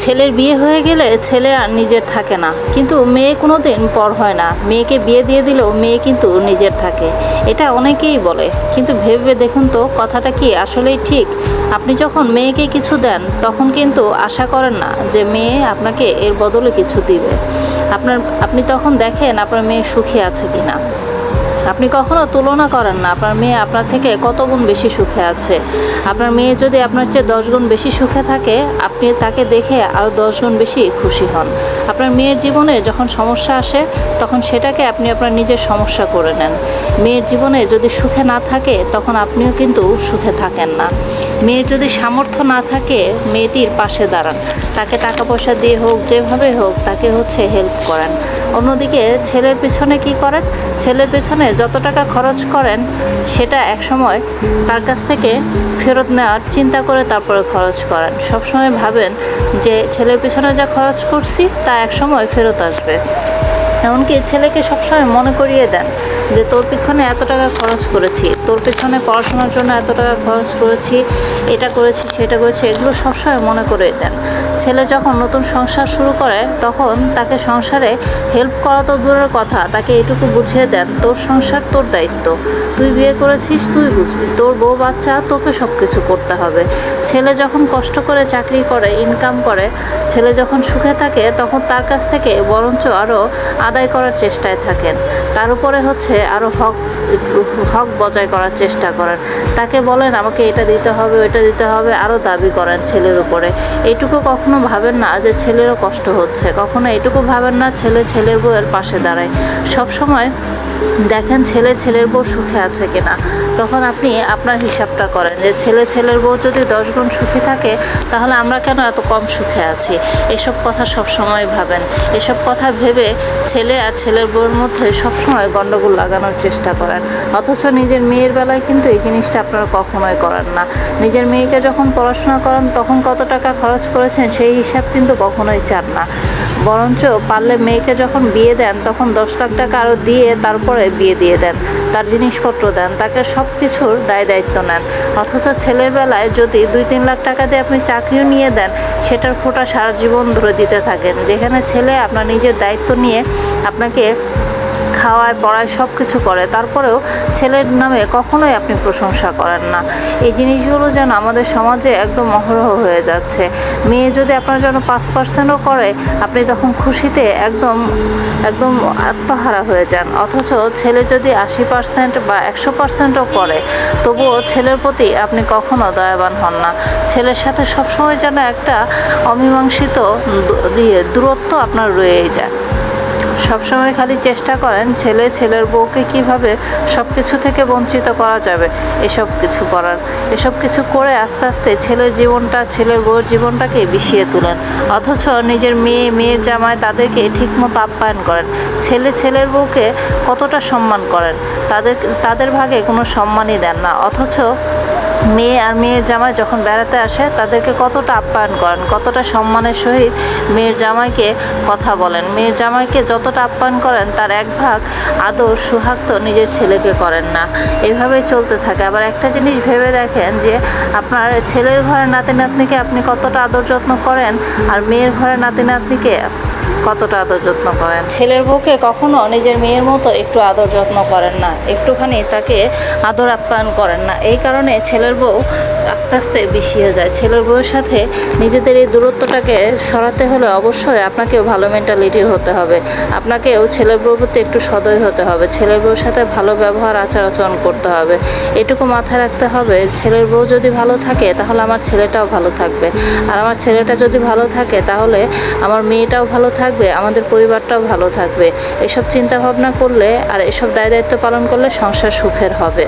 ছেলের বিয়ে হয়ে গেলে ছেলে আর নিজের থাকে না, কিন্তু মেয়ে কোনো দিন পর হয় না। মেয়েকে বিয়ে দিয়ে দিলেও মেয়ে কিন্তু নিজের থাকে, এটা অনেকেই বলে। কিন্তু ভেবে দেখুন তো, কথাটা কি আসলেই ঠিক? আপনি যখন মেয়েকে কিছু দেন তখন কিন্তু আশা করেন না যে মেয়ে আপনাকে এর বদলে কিছু দিবে। আপনি তখন দেখেন আপনার মেয়ে সুখী আছে কিনা। আপনি কখনো তুলনা করেন না আপনার মেয়ে আপনার থেকে কত গুণ বেশি সুখে আছে। আপনার মেয়ে যদি আপনার চেয়ে 10 গুণ বেশি সুখে থাকে, আপনি তাকে দেখে আরও 10 গুণ বেশি খুশি হন। আপনার মেয়ের জীবনে যখন সমস্যা আসে তখন সেটাকে আপনি আপনার নিজের সমস্যা করে নেন। মেয়ের জীবনে যদি সুখে না থাকে তখন আপনিও কিন্তু সুখে থাকেন না। মেয়ের যদি সামর্থ্য না থাকে, মেয়েটির পাশে দাঁড়ান, তাকে টাকা পয়সা দিয়ে হোক, যেভাবে হোক তাকে হেল্প করেন। অন্যদিকে ছেলের পেছনে কি করেন? ছেলের পেছনে যত টাকা খরচ করেন সেটা একসময় তার কাছ থেকে ফেরত নেওয়ার চিন্তা করে তারপরে খরচ করেন। সবসময় ভাবেন যে ছেলের পেছনে যা খরচ করছি তা একসময় ফেরত আসবে। এমনকি ছেলেকে সবসময় মনে করিয়ে দেন যে তোর পিছনে এত টাকা খরচ করেছি, তোর পিছনে পড়াশোনার জন্য এত টাকা খরচ করেছি, এটা করেছি সেটা করেছি, এগুলো সবসময় মনে করিয়ে দেন। ছেলে যখন নতুন সংসার শুরু করে তখন তাকে সংসারে হেল্প করা তো দূরের কথা, তাকে এটুকু বুঝিয়ে দেন তোর সংসার তোর দায়িত্ব, তুই বিয়ে করেছিস, তুই বুঝবি, তোর বউ বাচ্চা, তোকে সব কিছু করতে হবে। ছেলে যখন কষ্ট করে চাকরি করে, ইনকাম করে, ছেলে যখন সুখে থাকে তখন তার কাছ থেকে বরঞ্চ আরও আদায় করার চেষ্টায় থাকেন। তার উপরে আরও হক বজায় করার চেষ্টা করেন। তাকে বলেন আমাকে এটা দিতে হবে, ওইটা দিতে হবে, আরও দাবি করেন ছেলের উপরে। এইটুকু কখনো ভাবেন না যে ছেলেরও কষ্ট হচ্ছে, কখনো এটুকু ভাবেন না ছেলের বউয়ের পাশে দাঁড়ায়। সবসময় দেখেন ছেলের বউ সুখে আছে কিনা। তখন আপনি আপনার হিসাবটা করেন যে ছেলের বউ যদি 10 গুণ সুখী থাকে তাহলে আমরা কেন এত কম সুখে আছি। এসব কথা সবসময় ভাবেন। এসব কথা ভেবে ছেলে আর ছেলের বউয়ের মধ্যে সবসময় গণ্ডগোল লাগানোর চেষ্টা করেন। অথচ নিজের মেয়ের বেলায় কিন্তু এই জিনিসটা আপনারা কখনোই করেন না। নিজের মেয়েকে যখন পড়াশোনা করান তখন কত টাকা খরচ করেছেন সেই হিসাব কিন্তু কখনোই চান না। বরঞ্চ পারলে মেয়েকে যখন বিয়ে দেন তখন 10 লাখ টাকা আরও দিয়ে তারপরে বিয়ে দিয়ে দেন, তার জিনিসপত্র দেন, তাকে সব কিছুর দায়িত্ব নেন। অথচ ছেলের বেলায় যদি 2-3 লাখ টাকা দিয়ে আপনি চাকরিও নিয়ে দেন, সেটার খোঁটা সারা জীবন ধরে দিতে থাকেন। যেখানে ছেলে আপনার নিজের দায়িত্ব নিয়ে আপনাকে খাওয়ায়, পড়ায়, সব কিছু করে, তারপরেও ছেলের নামে কখনোই আপনি প্রশংসা করেন না। এই জিনিসগুলো যেন আমাদের সমাজে একদম অহরহ হয়ে যাচ্ছে। মেয়ে যদি আপনার জন্য 5%ও করে, আপনি তখন খুশিতে একদম আত্মহারা হয়ে যান। অথচ ছেলে যদি 80% বা 100%ও করে, তবুও ছেলের প্রতি আপনি কখনো দয়াবান হন না। ছেলের সাথে সবসময় যেন একটা অমীমাংসিত দূরত্ব আপনার রয়েই যায়। সবসময় খালি চেষ্টা করেন ছেলের বউকে কিভাবে সব কিছু থেকে বঞ্চিত করা যাবে, এসব কিছু করে আস্তে আস্তে ছেলের বউয়ের জীবনটাকে বিষিয়ে তোলেন। অথচ নিজের মেয়ের জামাই তাদেরকে ঠিকমতো আপ্যায়ন করেন। ছেলের বউকে কতটা সম্মান করেন, তাদের ভাগে কোনো সম্মানই দেন না। অথচ মেয়ে আর মেয়ের জামাই যখন বেড়াতে আসে তাদেরকে কতটা আপ্যায়ন করেন, কতটা সম্মানের সহিত মেয়ের জামাইকে কথা বলেন। মেয়ের জামাইকে যতটা আপ্যায়ন করেন তার 1 ভাগ আদর সোহাগ তো নিজের ছেলেকে করেন না। এভাবেই চলতে থাকে। আবার একটা জিনিস ভেবে দেখেন যে আপনার ছেলের ঘরের নাতি নাতনিকে আপনি কতটা আদর যত্ন করেন আর মেয়ের ঘরের নাতি নাতনিকে কতটা আদর যত্ন করেন। ছেলের বউকে কখনো নিজের মেয়ের মতো একটু আদর যত্ন করেন না, একটুখানি তাকে আদর আপ্যায়ন করেন না। এই কারণে ছেলের বউ আস্তে আস্তে বিষিয়ে যায়। ছেলের বউয়ের সাথে নিজেদের এই দূরত্বটাকে সরাতে হলে অবশ্যই আপনাকেও ভালো মেন্টালিটির হতে হবে। আপনাকেও ছেলের বউর প্রতি একটু সদয় হতে হবে, ছেলের বউর সাথে ভালো ব্যবহার আচার আচরণ করতে হবে। এটুকু মাথায় রাখতে হবে, ছেলের বউ যদি ভালো থাকে তাহলে আমার ছেলেটাও ভালো থাকবে, আর আমার ছেলেটা যদি ভালো থাকে তাহলে আমার মেয়েটাও ভালো থাকবে, আমাদের পরিবারটাও ভালো থাকবে। এসব চিন্তা ভাবনা করলে আর এসব দায়িত্ব পালন করলে সংসার সুখের হবে।